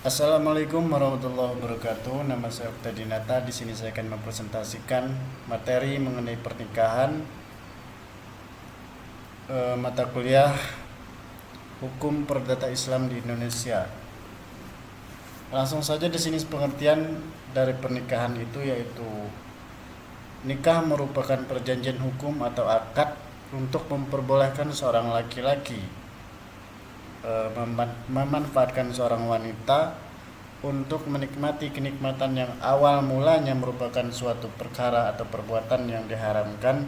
Assalamualaikum warahmatullahi wabarakatuh. Nama saya Okta Dinata. Di sini saya akan mempresentasikan materi mengenai pernikahan, mata kuliah Hukum Perdata Islam di Indonesia. Langsung saja di sini pengertian dari pernikahan itu yaitu nikah merupakan perjanjian hukum atau akad untuk memperbolehkan seorang laki-laki memanfaatkan seorang wanita untuk menikmati kenikmatan yang awal mulanya merupakan suatu perkara atau perbuatan yang diharamkan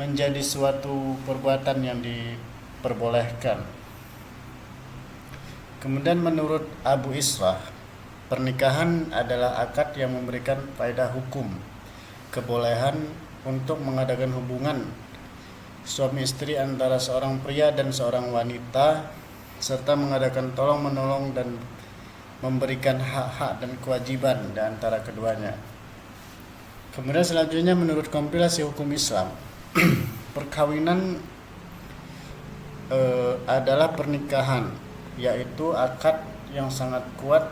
menjadi suatu perbuatan yang diperbolehkan. Kemudian menurut Abu Islah, pernikahan adalah akad yang memberikan faedah hukum, kebolehan untuk mengadakan hubungan suami istri antara seorang pria dan seorang wanita, serta mengadakan tolong-menolong dan memberikan hak-hak dan kewajiban di antara keduanya. Kemudian selanjutnya menurut kompilasi hukum Islam, perkawinan adalah pernikahan, yaitu akad yang sangat kuat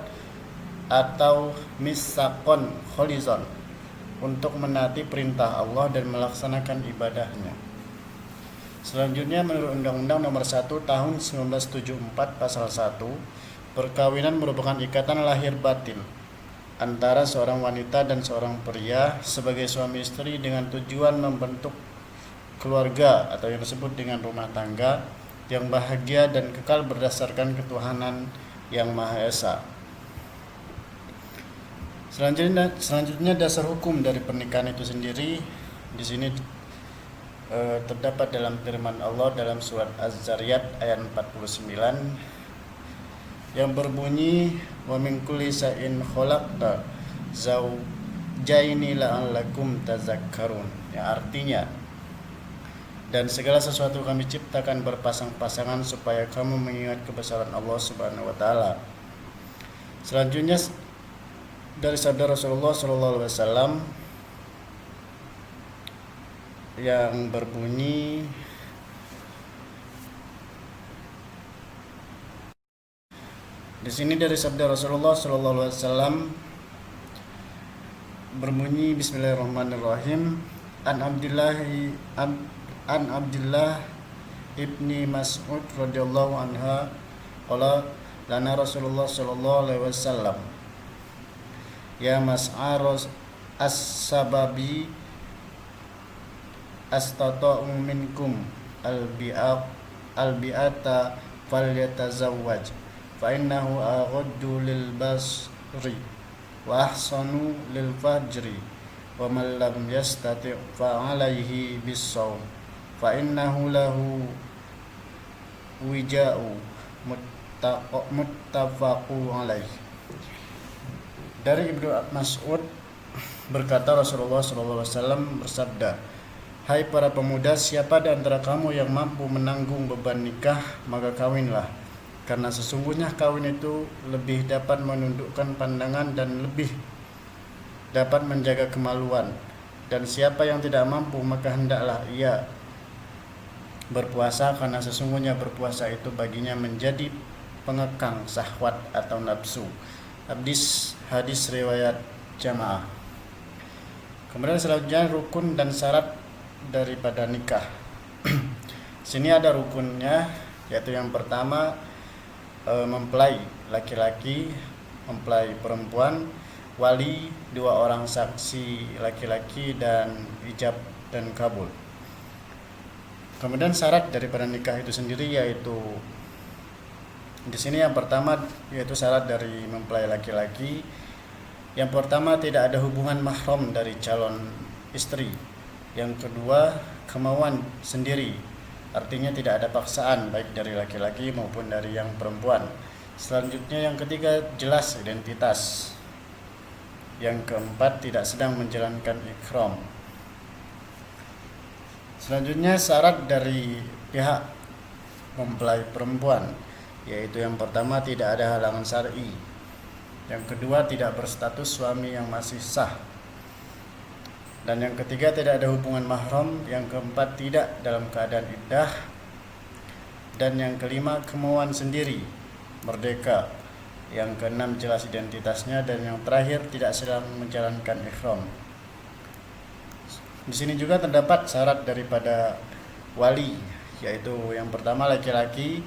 atau misakon kholizon untuk menaati perintah Allah dan melaksanakan ibadahnya. Selanjutnya menurut Undang-Undang Nomor 1 Tahun 1974 Pasal 1, perkawinan merupakan ikatan lahir batin antara seorang wanita dan seorang pria sebagai suami istri dengan tujuan membentuk keluarga atau yang disebut dengan rumah tangga yang bahagia dan kekal berdasarkan ketuhanan yang Maha Esa. Selanjutnya dasar hukum dari pernikahan itu sendiri di sini terdapat dalam firman Allah dalam surat Az-Zariyat ayat 49 yang berbunyi wa min kulli shay'in khalaqna zawjaini la'allakum tazakkarun, yang artinya dan segala sesuatu kami ciptakan berpasang-pasangan supaya kamu mengingat kebesaran Allah Subhanahu wa taala. Selanjutnya dari sabda Rasulullah sallallahu alaihi wasallam yang berbunyi di sini dari sabda Rasulullah sallallahu alaihi wasallam berbunyi bismillahirrahmanirrahim an Abdullah ibni Mas'ud radhiyallahu anha qala lana Rasulullah sallallahu alaihi wasallam ya mas'aros as-sababi astata'u minkum al-bi'ata falyatazawwaj fa innahu aghaddu lil basri wa ahsanu lil fajri wa man lam yastati' fa 'alaihi bis-shawm fa innahu lahu wija'u muttafaqu 'alaih. Dari Ibnu Mas'ud berkata Rasulullah SAW bersabda, hai para pemuda, siapa di antara kamu yang mampu menanggung beban nikah, maka kawinlah. Karena sesungguhnya kawin itu lebih dapat menundukkan pandangan dan lebih dapat menjaga kemaluan. Dan siapa yang tidak mampu, maka hendaklah ia berpuasa, karena sesungguhnya berpuasa itu baginya menjadi pengekang syahwat atau nafsu. Hadis riwayat jamaah. Kemudian selanjutnya rukun dan syarat daripada nikah. Sini ada rukunnya, yaitu yang pertama mempelai laki-laki, mempelai perempuan, wali, 2 orang saksi laki-laki, dan ijab dan kabul. Kemudian syarat daripada nikah itu sendiri yaitu di sini yang pertama yaitu syarat dari mempelai laki-laki. Yang pertama, tidak ada hubungan mahram dari calon istri. Yang kedua, kemauan sendiri, artinya tidak ada paksaan baik dari laki-laki maupun dari yang perempuan. Selanjutnya yang ketiga, jelas identitas. Yang keempat, tidak sedang menjalankan ihram. Selanjutnya syarat dari pihak mempelai perempuan, yaitu yang pertama, tidak ada halangan syar'i. Yang kedua, tidak berstatus suami yang masih sah. Dan yang ketiga, tidak ada hubungan mahram. Yang keempat, tidak dalam keadaan iddah. Dan yang kelima, kemauan sendiri, merdeka. yang keenam jelas identitasnya, dan yang terakhir tidak sedang menjalankan ihram. Di sini juga terdapat syarat daripada wali, yaitu yang pertama laki-laki,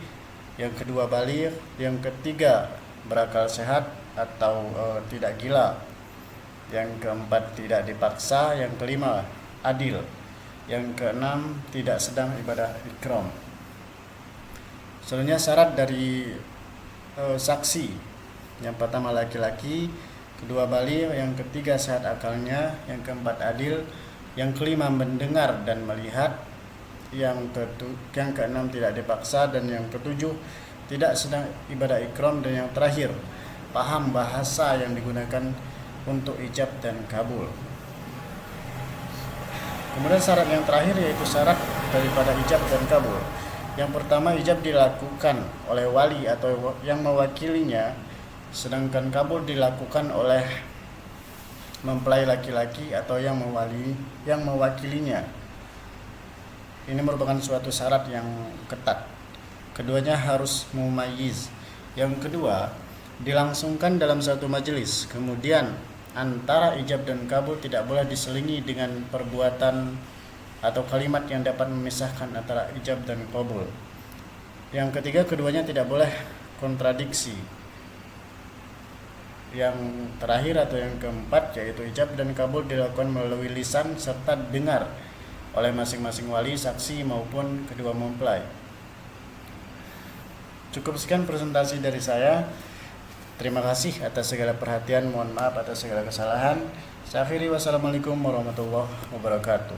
yang kedua baligh, yang ketiga berakal sehat atau tidak gila, yang keempat tidak dipaksa, yang kelima adil, yang keenam tidak sedang ibadah ikram. Selanjutnya syarat dari saksi, yang pertama laki-laki, kedua baligh, yang ketiga sehat akalnya, yang keempat adil, yang kelima mendengar dan melihat, yang keenam tidak dipaksa, dan yang ketujuh tidak sedang ibadah ikram, dan yang terakhir paham bahasa yang digunakan untuk ijab dan kabul. Kemudian syarat yang terakhir yaitu syarat daripada ijab dan kabul. Yang pertama, ijab dilakukan oleh wali atau yang mewakilinya, sedangkan kabul dilakukan oleh mempelai laki-laki atau yang mewakilinya. Ini merupakan suatu syarat yang ketat. Keduanya harus mumayyiz. Yang kedua, dilangsungkan dalam satu majelis. Kemudian antara ijab dan kabul tidak boleh diselingi dengan perbuatan atau kalimat yang dapat memisahkan antara ijab dan kabul. Yang ketiga, keduanya tidak boleh kontradiksi. Yang terakhir atau yang keempat yaitu ijab dan kabul dilakukan melalui lisan serta dengar oleh masing-masing wali, saksi maupun kedua mempelai. Cukup sekian presentasi dari saya. Terima kasih atas segala perhatian, mohon maaf atas segala kesalahan. Saya akhiri, wassalamualaikum warahmatullahi wabarakatuh.